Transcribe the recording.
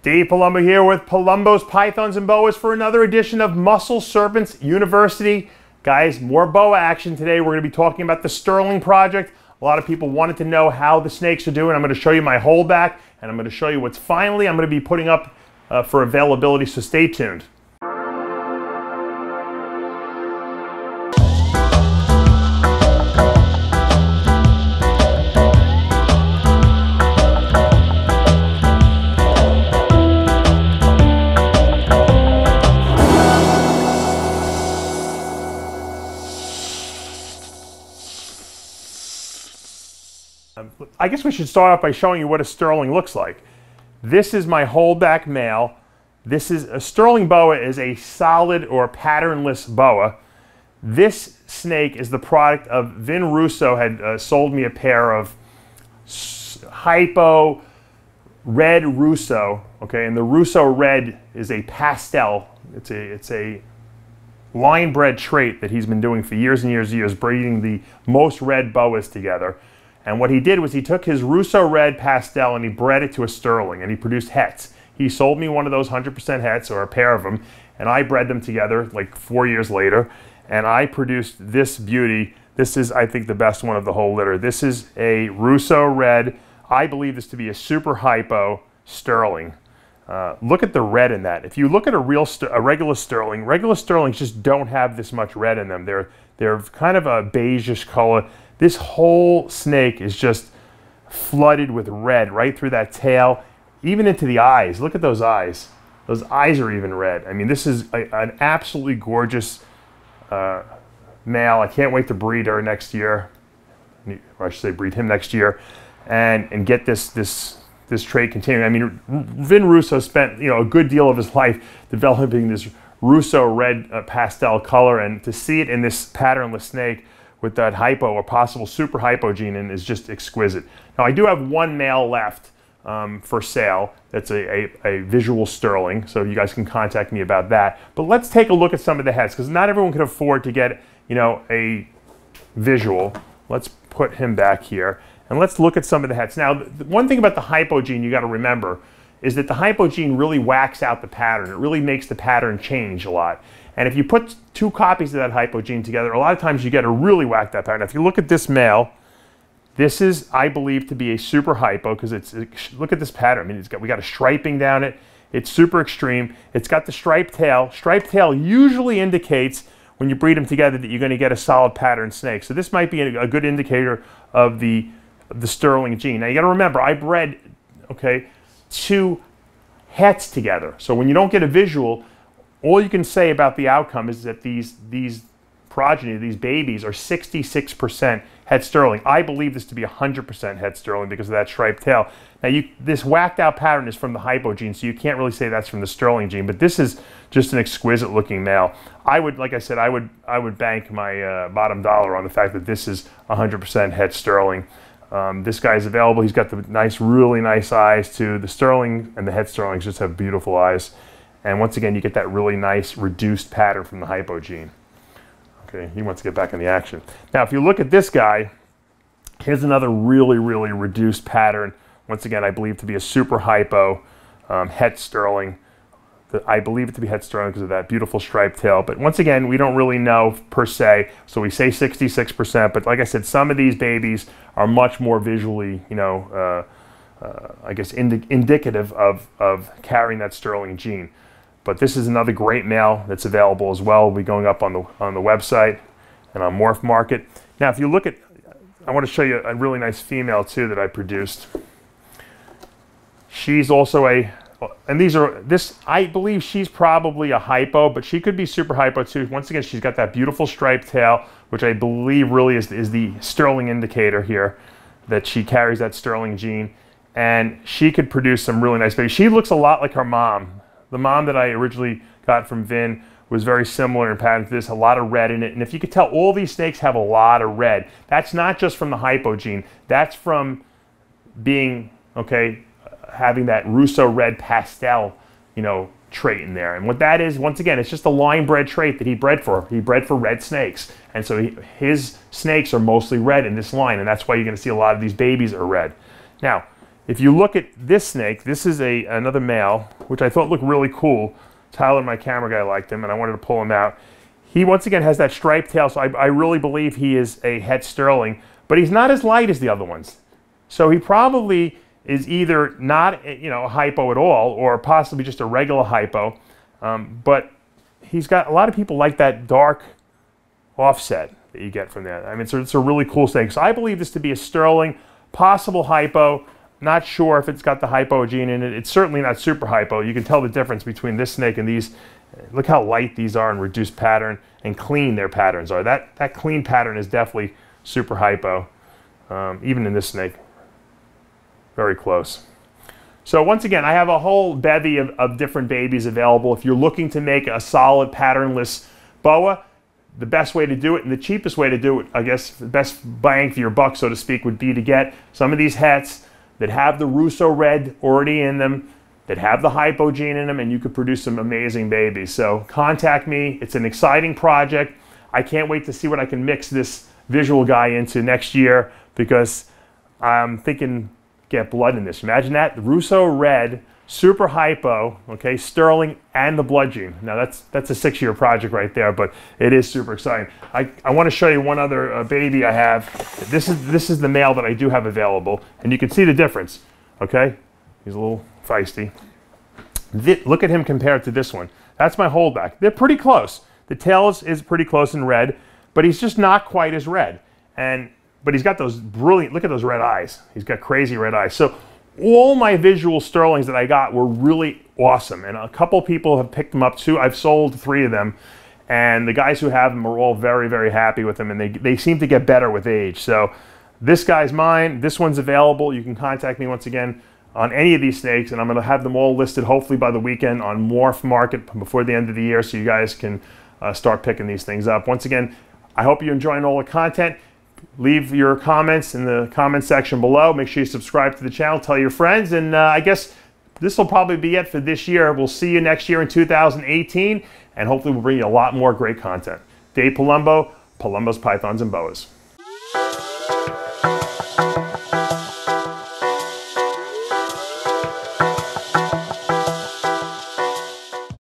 Dave Palumbo here with Palumbo's Pythons and Boas for another edition of Muscle Serpents University. Guys, more boa action today. We're going to be talking about the Sterling project. A lot of people wanted to know how the snakes are doing. I'm going to show you my holdback, and I'm going to show you what's finally I'm going to be putting up for availability, so stay tuned. I guess we should start off by showing you what a Sterling looks like. This is my holdback male. This is a Sterling boa is a solid or patternless boa. This snake is the product of Russo had sold me a pair of Hypo red Russo. Okay, and the Russo red is a pastel. It's a line bred trait that he's been doing for years and years and years, breeding the most red boas together. And what he did was he took his Russo red pastel and he bred it to a Sterling, and he produced hets. He sold me one of those 100% hets, or a pair of them, and I bred them together like 4 years later, and I produced this beauty. This is, I think, the best one of the whole litter. This is a Russo red. I believe this to be a super hypo Sterling. Look at the red in that. If you look at a regular Sterlings just don't have this much red in them. They're kind of a beigeish color. This whole snake is just flooded with red right through that tail, even into the eyes. Look at those eyes. Those eyes are even red. I mean, this is an absolutely gorgeous male. I can't wait to breed her next year, or I should say breed him next year, and get this trait continuing. I mean, Russo spent a good deal of his life developing this Russo red pastel color, and to see it in this patternless snake with that hypo or possible super hypo gene in is just exquisite. Now, I do have one male left for sale. That's a visual Sterling, so you guys can contact me about that. But let's take a look at some of the heads, because not everyone can afford to get a visual. Let's put him back here, and let's look at some of the heads. Now, the one thing about the hypo gene you got to remember is that the hypo gene really whacks out the pattern. It really makes the pattern change a lot. And if you put two copies of that hypo gene together, a lot of times you get a really whacked out pattern. Now, if you look at this male, this is, I believe, to be a super hypo, because look at this pattern. I mean, we got a striping down it. It's super extreme. It's got the striped tail. Striped tail usually indicates, when you breed them together, that you're going to get a solid pattern snake. So this might be a good indicator of the Sterling gene. Now, you got to remember, I bred, two hets together. So when you don't get a visual, all you can say about the outcome is that these progeny, these babies, are 66% het Sterling. I believe this to be 100% het Sterling because of that striped tail. Now, this whacked out pattern is from the hypo gene, so you can't really say that's from the Sterling gene, but this is just an exquisite looking male. I would, like I said, I would bank my bottom dollar on the fact that this is 100% het Sterling. This guy is available. He's got the really nice eyes too. The Sterling and the het Sterlings just have beautiful eyes. And once again, you get that really nice reduced pattern from the hypo gene. Okay, he wants to get back in the action. Now, if you look at this guy, here's another really reduced pattern. Once again, I believe to be a super hypo het Sterling. I believe it to be het Sterling because of that beautiful striped tail. But once again, we don't really know per se. So we say 66%. But like I said, some of these babies are much more visually, I guess, indicative of carrying that Sterling gene. But this is another great male that's available as well. We'll be going up on the website and on Morph Market. Now, if you look at, I want to show you a really nice female too that I produced. She's also I believe she's probably a hypo, but she could be super hypo too. Once again, she's got that beautiful striped tail, which I believe really is the Sterling indicator here, that she carries that Sterling gene. And she could produce some really nice babies. She looks a lot like her mom. The mom that I originally got from Vin was very similar in pattern to this, a lot of red in it. And if you could tell, all these snakes have a lot of red. That's not just from the hypo gene. That's from being, having that Russo red pastel, trait in there. And what that is, once again, it's just a line bred trait that he bred for. He bred for red snakes. And so his snakes are mostly red in this line, and that's why you're going to see a lot of these babies are red. Now, if you look at this snake, this is another male, which I thought looked really cool. Tyler, my camera guy, liked him, and I wanted to pull him out. He, once again, has that striped tail, so I really believe he is a het sterling, but he's not as light as the other ones. So he probably is either not, a hypo at all, or possibly just a regular hypo. But he's got, a lot of people like that dark offset that you get from that. I mean, it's a really cool snake. So I believe this to be a sterling, possible hypo. Not sure if it's got the hypo gene in it. It's certainly not super hypo. You can tell the difference between this snake and these. Look how light these are and reduced pattern, and clean their patterns are. That clean pattern is definitely super hypo, even in this snake. Very close. So once again, I have a whole bevy of different babies available. If you're looking to make a solid patternless boa, the best way to do it and the cheapest way to do it, I guess the best bang for your buck, so to speak, would be to get some of these hets that have the Russo red already in them, that have the hypo gene in them, and you could produce some amazing babies. So contact me. It's an exciting project. I can't wait to see what I can mix this visual guy into next year, because I'm thinking get blood in this. Imagine that, the Russo red, super hypo, okay, sterling, and the blood gene. Now that's a 6-year project right there, but it is super exciting. I want to show you one other baby I have. This is the male that I do have available, and you can see the difference, okay? He's a little feisty. Look at him compared to this one. That's my holdback. They're pretty close. The tail is pretty close in red, but he's just not quite as red. But he's got those brilliant, look at those red eyes. He's got crazy red eyes. So all my visual sterlings that I got were really awesome, and a couple people have picked them up too. I've sold 3 of them, and the guys who have them are all very, very happy with them, and they seem to get better with age. So this guy's mine. This one's available. You can contact me once again on any of these snakes, and I'm going to have them all listed hopefully by the weekend on Morph Market before the end of the year, so you guys can start picking these things up. Once again, I hope you're enjoying all the content. Leave your comments in the comment section below. Make sure you subscribe to the channel, tell your friends, and I guess this will probably be it for this year. We'll see you next year in 2018, and hopefully we'll bring you a lot more great content. Dave Palumbo, Palumbo's Pythons and Boas.